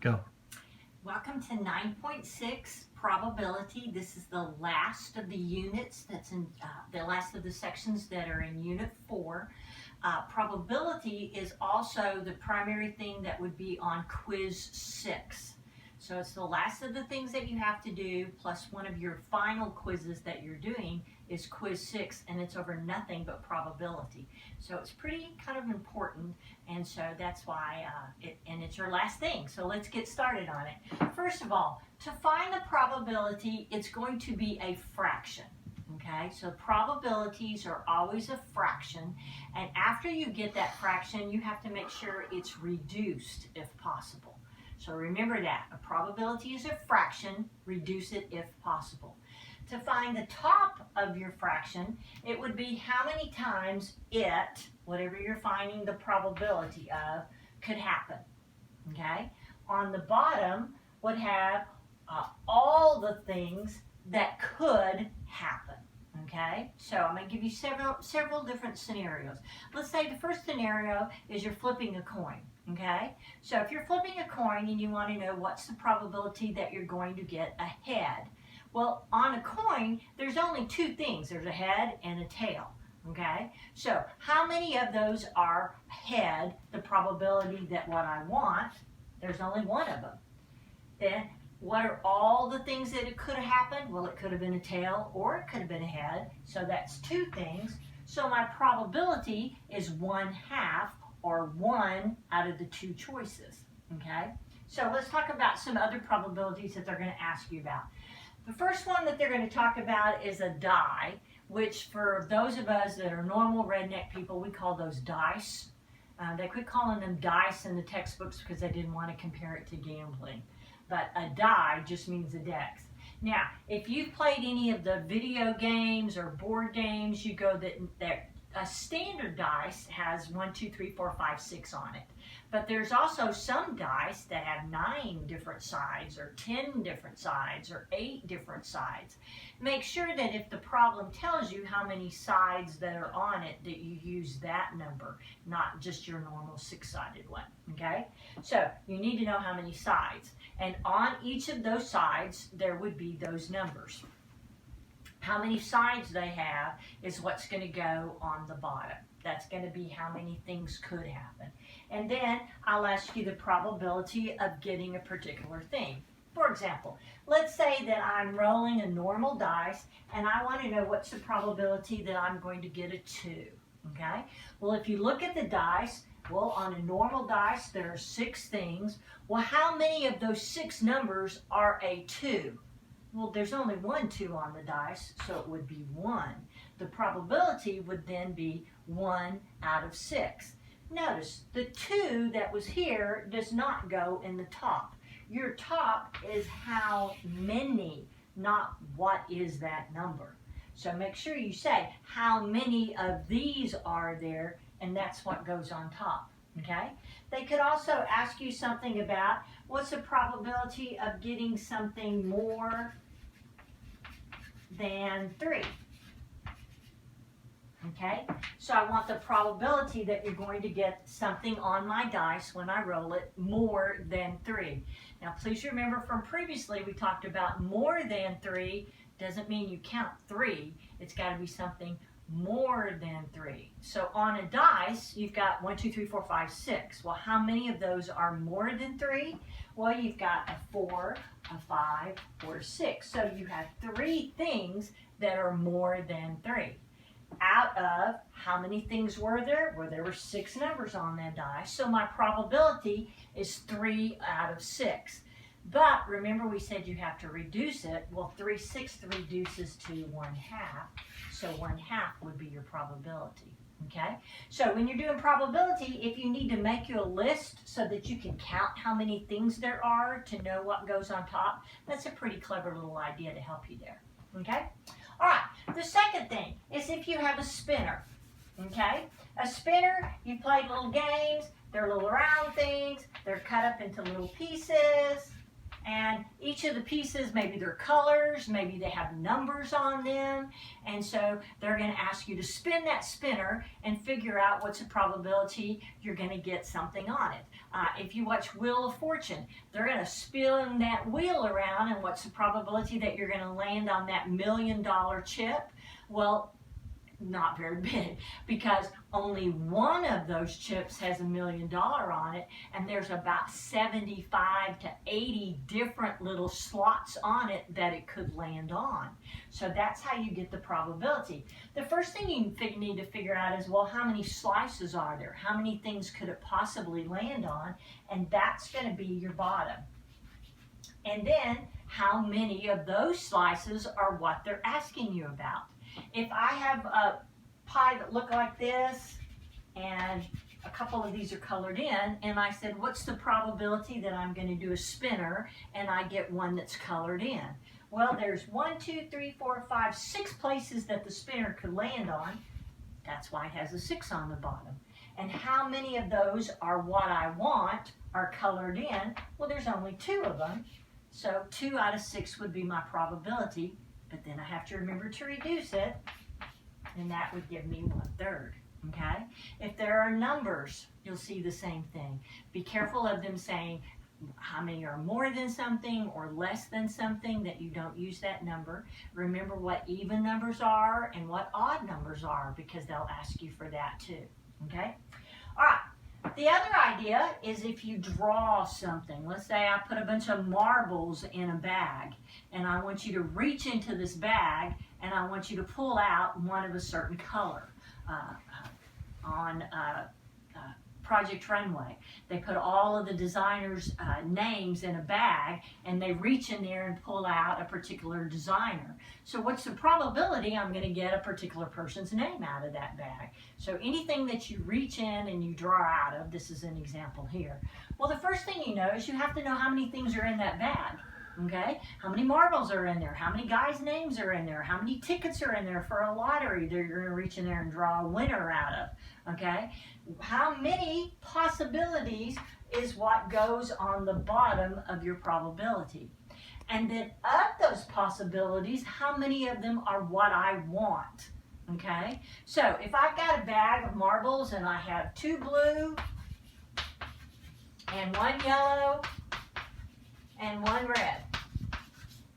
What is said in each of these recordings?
Go. Welcome to 9.6 probability. This is the last of the units that's in the last of the sections that are in Unit 4. Probability is also the primary thing that would be on Quiz 6. So it's the last of the things that you have to do, plus one of your final quizzes that you're doing is Quiz 6, and it's over nothing but probability. So it's pretty kind of important, and so that's why, it's your last thing. So let's get started on it. First of all, to find the probability, it's going to be a fraction. Okay, so probabilities are always a fraction, and after you get that fraction, you have to make sure it's reduced if possible. So remember that, a probability is a fraction, reduce it if possible. To find the top of your fraction, it would be how many times it, whatever you're finding the probability of, could happen. Okay? On the bottom would have all the things that could happen. Okay, so I'm going to give you several different scenarios. Let's say the first scenario is you're flipping a coin. Okay, so if you're flipping a coin and you want to know what's the probability that you're going to get a head, well, on a coin there's only two things. There's a head and a tail. Okay, so how many of those are head, the probability that what I want, there's only one of them. Then what are all the things that it could have happened? Well, it could have been a tail or it could have been a head. So that's two things. So my probability is 1/2 or 1 out of the two choices. Okay? So let's talk about some other probabilities that they're going to ask you about. The first one that they're going to talk about is a die, which for those of us that are normal redneck people, we call those dice. They quit calling them dice in the textbooks because they didn't want to compare it to gambling. But a die just means a dex. Now, if you've played any of the video games or board games, you go that a standard dice has 1, 2, 3, 4, 5, 6 on it. But there's also some dice that have 9 different sides or 10 different sides or 8 different sides. Make sure that if the problem tells you how many sides that are on it, that you use that number, not just your normal 6-sided one, okay? So you need to know how many sides. And on each of those sides, there would be those numbers. How many sides they have is what's going to go on the bottom. That's going to be how many things could happen. And then I'll ask you the probability of getting a particular thing. For example, let's say that I'm rolling a normal dice and I want to know what's the probability that I'm going to get a 2. Okay? Well, if you look at the dice, well, on a normal dice, there are 6 things. Well, how many of those 6 numbers are a 2? Well, there's only one 2 on the dice, so it would be 1. The probability would then be 1 out of 6. Notice, the 2 that was here does not go in the top. Your top is how many, not what is that number. So make sure you say how many of these are there, and that's what goes on top. Okay? They could also ask you something about what's the probability of getting something more than 3. Okay, so I want the probability that you're going to get something on my dice when I roll it more than 3. Now please remember from previously we talked about more than 3 doesn't mean you count 3. It's got to be something more than 3. So on a dice you've got 1, 2, 3, 4, 5, 6. Well, how many of those are more than 3? Well, you've got a 4, a 5, or a 6. So you have 3 things that are more than 3. Out of how many things were there? Well, there were 6 numbers on that dice. So my probability is 3 out of 6. But remember we said you have to reduce it. Well, 3/6 reduces to 1/2. So 1/2 would be your probability. Okay? So when you're doing probability, if you need to make you a list so that you can count how many things there are to know what goes on top, that's a pretty clever little idea to help you there. Okay? All right, the second thing is if you have a spinner. Okay? A spinner, you play little games, they're little round things, they're cut up into little pieces, And each of the pieces, maybe they're colors, maybe they have numbers on them. And so they're going to ask you to spin that spinner and figure out what's the probability you're going to get something on it. If you watch Wheel of Fortune, they're going to spin that wheel around, and what's the probability that you're going to land on that $1 million chip? Well, not very big, because only one of those chips has $1 million on it, and there's about 75 to 80 different little slots on it that it could land on. So that's how you get the probability. The first thing you need to figure out is, well, how many slices are there? How many things could it possibly land on? And that's going to be your bottom. And then how many of those slices are what they're asking you about. If I have a pie that look like this, and a couple of these are colored in, and I said, what's the probability that I'm going to do a spinner and I get one that's colored in? Well, there's 1, 2, 3, 4, 5, 6 places that the spinner could land on. That's why it has a 6 on the bottom. And how many of those are what I want, are colored in? Well, there's only 2 of them. So 2 out of 6 would be my probability. But then I have to remember to reduce it, and that would give me 1/3, okay? If there are numbers, you'll see the same thing. Be careful of them saying how many are more than something or less than something, that you don't use that number. Remember what even numbers are and what odd numbers are, because they'll ask you for that too, okay? All right. The other idea is if you draw something. Let's say I put a bunch of marbles in a bag, and I want you to reach into this bag, and I want you to pull out one of a certain color. On Project Runway, they put all of the designers' names in a bag, and they reach in there and pull out a particular designer. So what's the probability I'm going to get a particular person's name out of that bag? So anything that you reach in and you draw out of, this is an example here. Well, the first thing you know is you have to know how many things are in that bag. Okay, how many marbles are in there? How many guys' names are in there? How many tickets are in there for a lottery that you're going to reach in there and draw a winner out of? Okay, how many possibilities is what goes on the bottom of your probability? And then of those possibilities, how many of them are what I want? Okay, so if I've got a bag of marbles and I have 2 blue and 1 yellow and 1 red,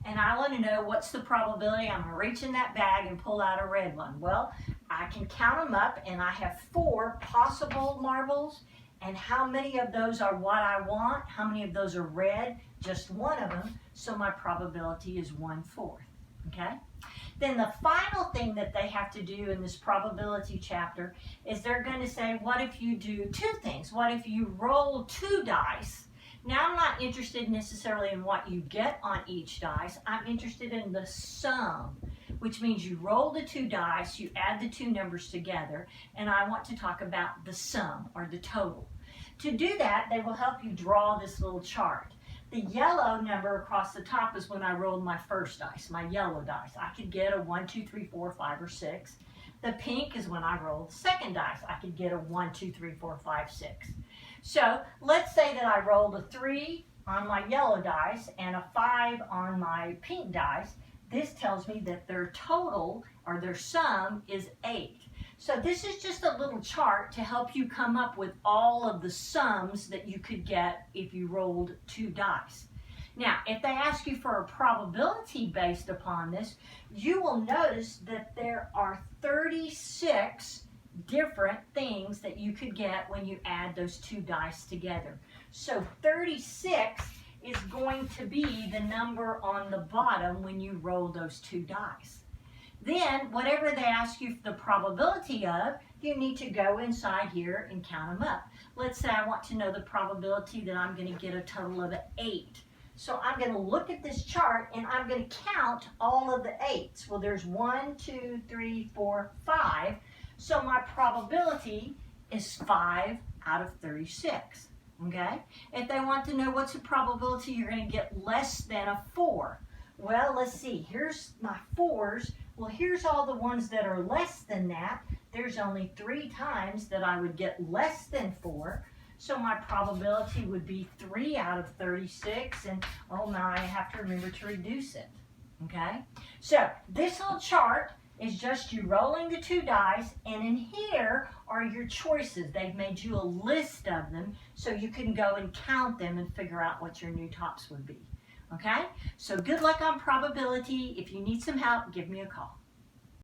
and I want to know what's the probability I'm going to reach in that bag and pull out a red one. Well, I can count them up, and I have 4 possible marbles, and how many of those are what I want? How many of those are red? Just 1 of them, so my probability is 1/4, okay? Then the final thing that they have to do in this probability chapter is they're going to say, what if you do 2 things? What if you roll 2 dice? Now, I'm not interested necessarily in what you get on each dice. I'm interested in the sum, which means you roll the 2 dice, you add the 2 numbers together, and I want to talk about the sum, or the total. To do that, they will help you draw this little chart. The yellow number across the top is when I rolled my first dice, my yellow dice. I could get a 1, 2, 3, 4, 5, or 6. The pink is when I rolled the second dice. I could get a 1, 2, 3, 4, 5, 6. So let's say that I rolled a 3 on my yellow dice and a 5 on my pink dice. This tells me that their total, or their sum, is 8. So this is just a little chart to help you come up with all of the sums that you could get if you rolled 2 dice. Now, if they ask you for a probability based upon this, you will notice that there are 36 different things that you could get when you add those 2 dice together. So 36 is going to be the number on the bottom when you roll those 2 dice. Then, whatever they ask you for the probability of, you need to go inside here and count them up. Let's say I want to know the probability that I'm going to get a total of 8. So I'm going to look at this chart and I'm going to count all of the 8s. Well, there's 1, 2, 3, 4, 5. So my probability is 5 out of 36, okay? If they want to know what's the probability you're going to get less than a 4, well, let's see. Here's my 4s. Well, here's all the ones that are less than that. There's only 3 times that I would get less than 4. So my probability would be 3 out of 36, and oh, now I have to remember to reduce it, okay? So this little chart is just you rolling the 2 dice, and in here are your choices. They've made you a list of them so you can go and count them and figure out what your new tops would be, okay? So good luck on probability. If you need some help, give me a call.